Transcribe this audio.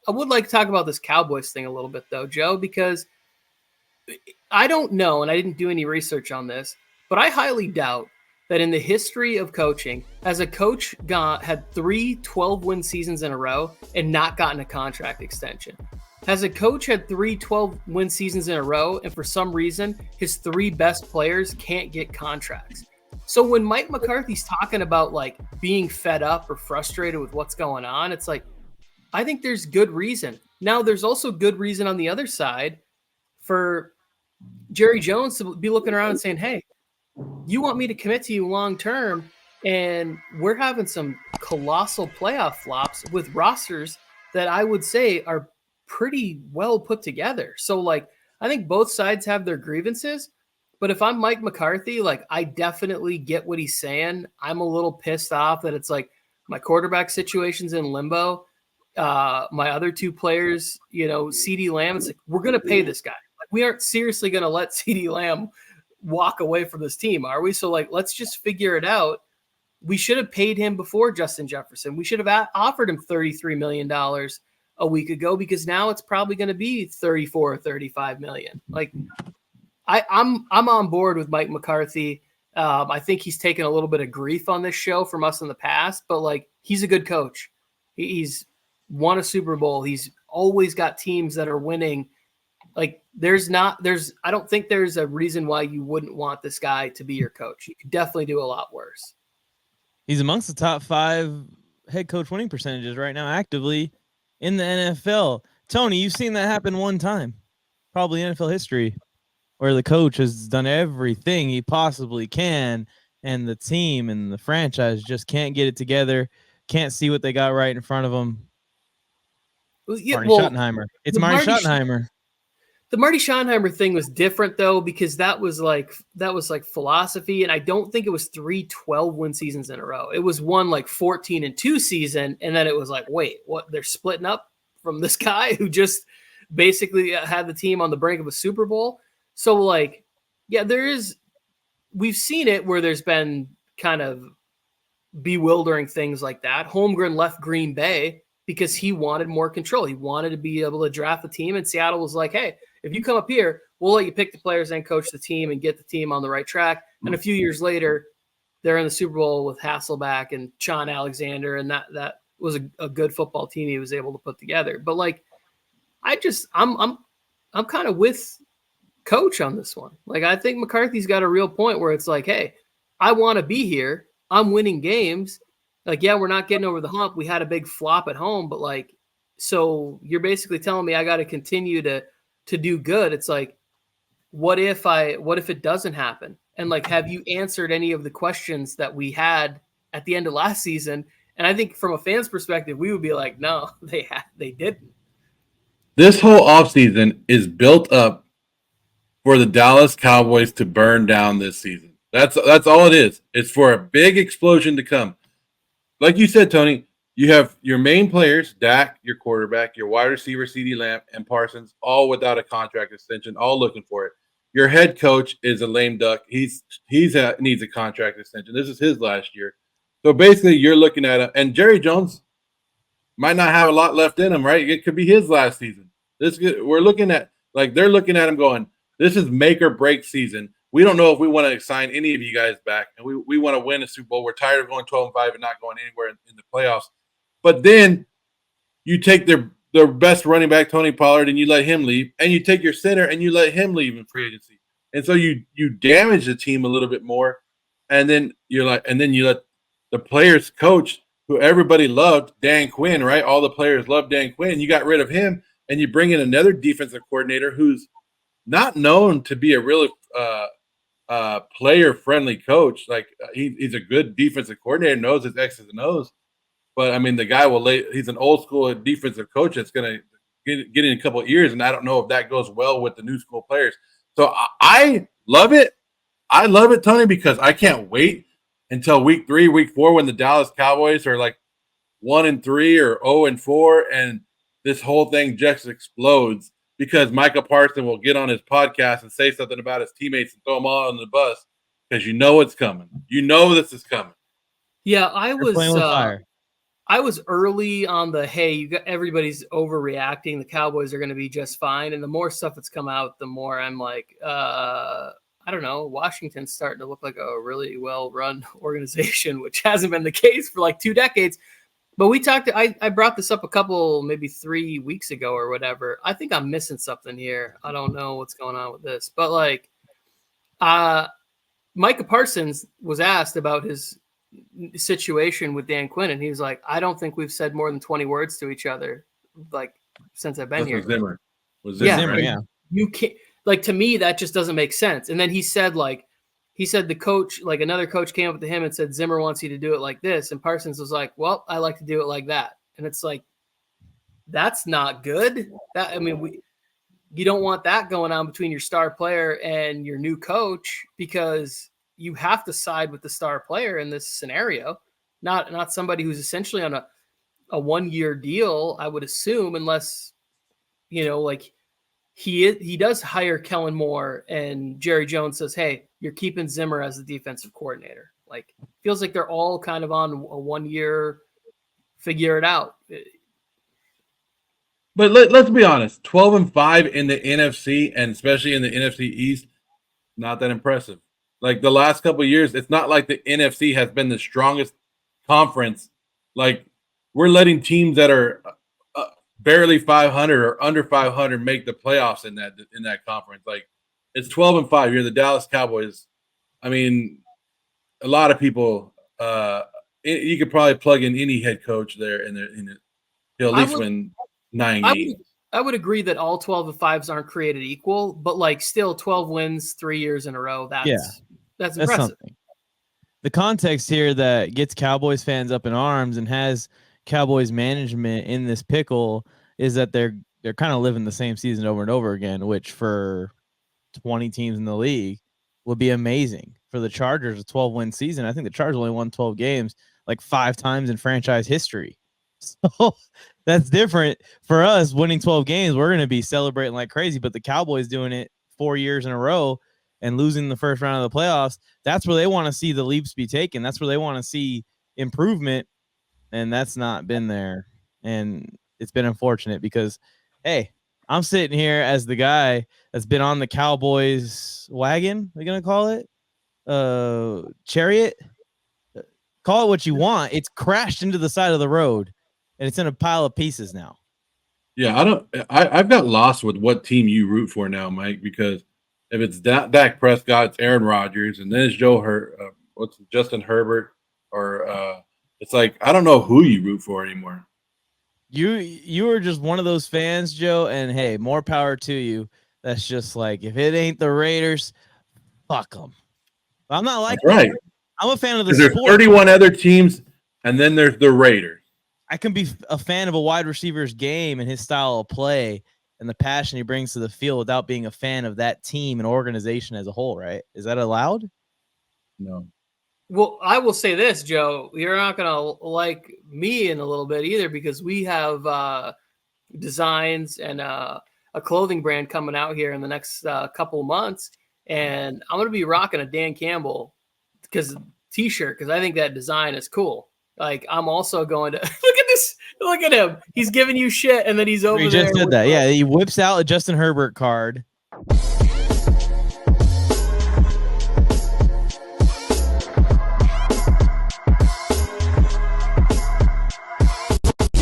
I would like to talk about this Cowboys thing a little bit, though, Joe, because I don't know, and I didn't do any research on this, but I highly doubt that in the history of coaching, has a coach had 3 12-win seasons in a row and not gotten a contract extension. Has a coach had 3 12-win seasons in a row, and for some reason, his 3 best players can't get contracts? So when Mike McCarthy's talking about like being fed up or frustrated with what's going on, it's like, I think there's good reason. Now, there's also good reason on the other side for Jerry Jones to be looking around and saying, hey, you want me to commit to you long term, and we're having some colossal playoff flops with rosters that I would say are pretty well put together. So, like, I think both sides have their grievances, but if I'm Mike McCarthy, like, I definitely get what he's saying. I'm a little pissed off that it's like my quarterback situation's in limbo. My other 2 players, CeeDee Lamb, it's like, we're going to pay this guy. Like, we aren't seriously going to let CeeDee Lamb walk away from this team, are we? So, like, let's just figure it out. We should have paid him before Justin Jefferson. We should have offered him $33 million a week ago, because now it's probably going to be 34 or 35 million. Like, I'm on board with Mike McCarthy. I think he's taken a little bit of grief on this show from us in the past, but like, he's a good coach. He's won a Super Bowl. He's always got teams that are winning. Like, I don't think there's a reason why you wouldn't want this guy to be your coach. You could definitely do a lot worse. He's amongst the top 5 head coach winning percentages right now, actively in the NFL. Tony, you've seen that happen one time, probably in NFL history, where the coach has done everything he possibly can, and the team and the franchise just can't get it together, can't see what they got right in front of them. Marty Schottenheimer. It's Marty Schottenheimer. The Marty Schottenheimer thing was different, though, because that was like philosophy, and I don't think it was 3 12-win seasons in a row. It was one like 14-2 season, and then it was like, wait, what? They're splitting up from this guy who just basically had the team on the brink of a Super Bowl. So, like, yeah, we've seen it where there's been kind of bewildering things like that. Holmgren left Green Bay because he wanted more control. He wanted to be able to draft the team, and Seattle was like, hey, if you come up here, we'll let you pick the players and coach the team and get the team on the right track. And a few years later, they're in the Super Bowl with Hasselbeck and Sean Alexander, and that was a good football team he was able to put together. But like, I'm kind of with Coach on this one. Like, I think McCarthy's got a real point where it's like, hey, I want to be here. I'm winning games. Like, yeah, we're not getting over the hump. We had a big flop at home, but like, so you're basically telling me I got to continue to do good. It's like, what if it doesn't happen? And like, have you answered any of the questions that we had at the end of last season? And I think from a fan's perspective, we would be like, no, they didn't. This whole offseason is built up for the Dallas Cowboys to burn down this season. That's all it is. It's for a big explosion to come. Like you said, Tony, you have your main players, Dak, your quarterback, your wide receiver, CeeDee Lamb, and Parsons, all without a contract extension, all looking for it. Your head coach is a lame duck. He needs a contract extension. This is his last year. So basically, you're looking at him, and Jerry Jones might not have a lot left in him, right? It could be his last season. We're looking at, like, they're looking at him going, this is make or break season. We don't know if we want to sign any of you guys back, and we want to win a Super Bowl. We're tired of going 12-5 and not going anywhere in the playoffs. But then you take their best running back, Tony Pollard, and you let him leave, and you take your center and you let him leave in free agency. And so you damage the team a little bit more, and then you let the players coach who everybody loved, Dan Quinn, right? All the players loved Dan Quinn. You got rid of him, and you bring in another defensive coordinator who's not known to be a really player-friendly coach. Like, he's a good defensive coordinator, knows his X's and O's. But, I mean, the guy he's an old-school defensive coach that's going to get in a couple of years, and I don't know if that goes well with the new school players. So I love it. I love it, Tony, because I can't wait until week 3, week 4, when the Dallas Cowboys are like 1-3 or 0-4, and this whole thing just explodes because Micah Parsons will get on his podcast and say something about his teammates and throw them all on the bus because you know it's coming. You know this is coming. Yeah, I was I was early on the, hey, everybody's overreacting. The Cowboys are going to be just fine. And the more stuff that's come out, the more I'm like, I don't know. Washington's starting to look like a really well-run organization, which hasn't been the case for like 2 decades. But I brought this up maybe 3 weeks ago or whatever. I think I'm missing something here. I don't know what's going on with this. But like, Micah Parsons was asked about his situation with Dan Quinn, and he was like, I don't think we've said more than 20 words to each other like since I've been here. Zimmer. Zimmer, yeah. You can't, like, to me that just doesn't make sense. And then he said the coach, like another coach came up to him and said, Zimmer wants you to do it like this, and Parsons was like, well, I like to do it like that. And it's like, that's not good. You don't want that going on between your star player and your new coach, because you have to side with the star player in this scenario, not somebody who's essentially on a 1-year deal, I would assume, unless, like he does hire Kellen Moore and Jerry Jones says, hey, you're keeping Zimmer as the defensive coordinator. Like, feels like they're all kind of on a 1-year figure it out. But let's be honest, 12-5 in the NFC, and especially in the NFC East, not that impressive. Like the last couple of years, it's not like the NFC has been the strongest conference. Like, we're letting teams that are barely 500 or under 500 make the playoffs in that conference. Like, it's 12-5. You're the Dallas Cowboys. I mean, a lot of people. You could probably plug in any head coach there, he'll at least win 9 games. I would agree that all 12-5s aren't created equal, but like still 12 wins 3 years in a row. That's impressive. Something. The context here that gets Cowboys fans up in arms and has Cowboys management in this pickle is that they're kind of living the same season over and over again, which for 20 teams in the league would be amazing. For the Chargers, a 12-win season, I think the Chargers only won 12 games like 5 times in franchise history. So that's different. For us, winning 12 games, we're going to be celebrating like crazy, but the Cowboys doing it 4 years in a row and losing the first round of the playoffs, that's where they want to see the leaps be taken. That's where they want to see improvement, and that's not been there. And it's been unfortunate because, hey, I'm sitting here as the guy that's been on the Cowboys wagon, we're going to call it, chariot. Call it what you want. It's crashed into the side of the road, and it's in a pile of pieces now. Yeah, I've got lost with what team you root for now, Mike, because if it's Dak Prescott, it's Aaron Rodgers, and then it's Justin Herbert, or it's like, I don't know who you root for anymore. You are just one of those fans, Joe, and hey, more power to you. That's just like, if it ain't the Raiders, fuck them. I'm not like that. Right. I'm a fan of the sport. There's 31 other teams, and then there's the Raiders. I can be a fan of a wide receiver's game and his style of play and the passion he brings to the field without being a fan of that team and organization as a whole, right? Is that allowed? No. Well, I will say this, Joe. You're not going to like me in a little bit either, because we have designs and a clothing brand coming out here in the next couple of months, and I'm going to be rocking a Dan Campbell t-shirt because I think that design is cool. Like, I'm also going to look at him. He's giving you shit, and then he's over there. He just did that. Yeah, he whips out a Justin Herbert card.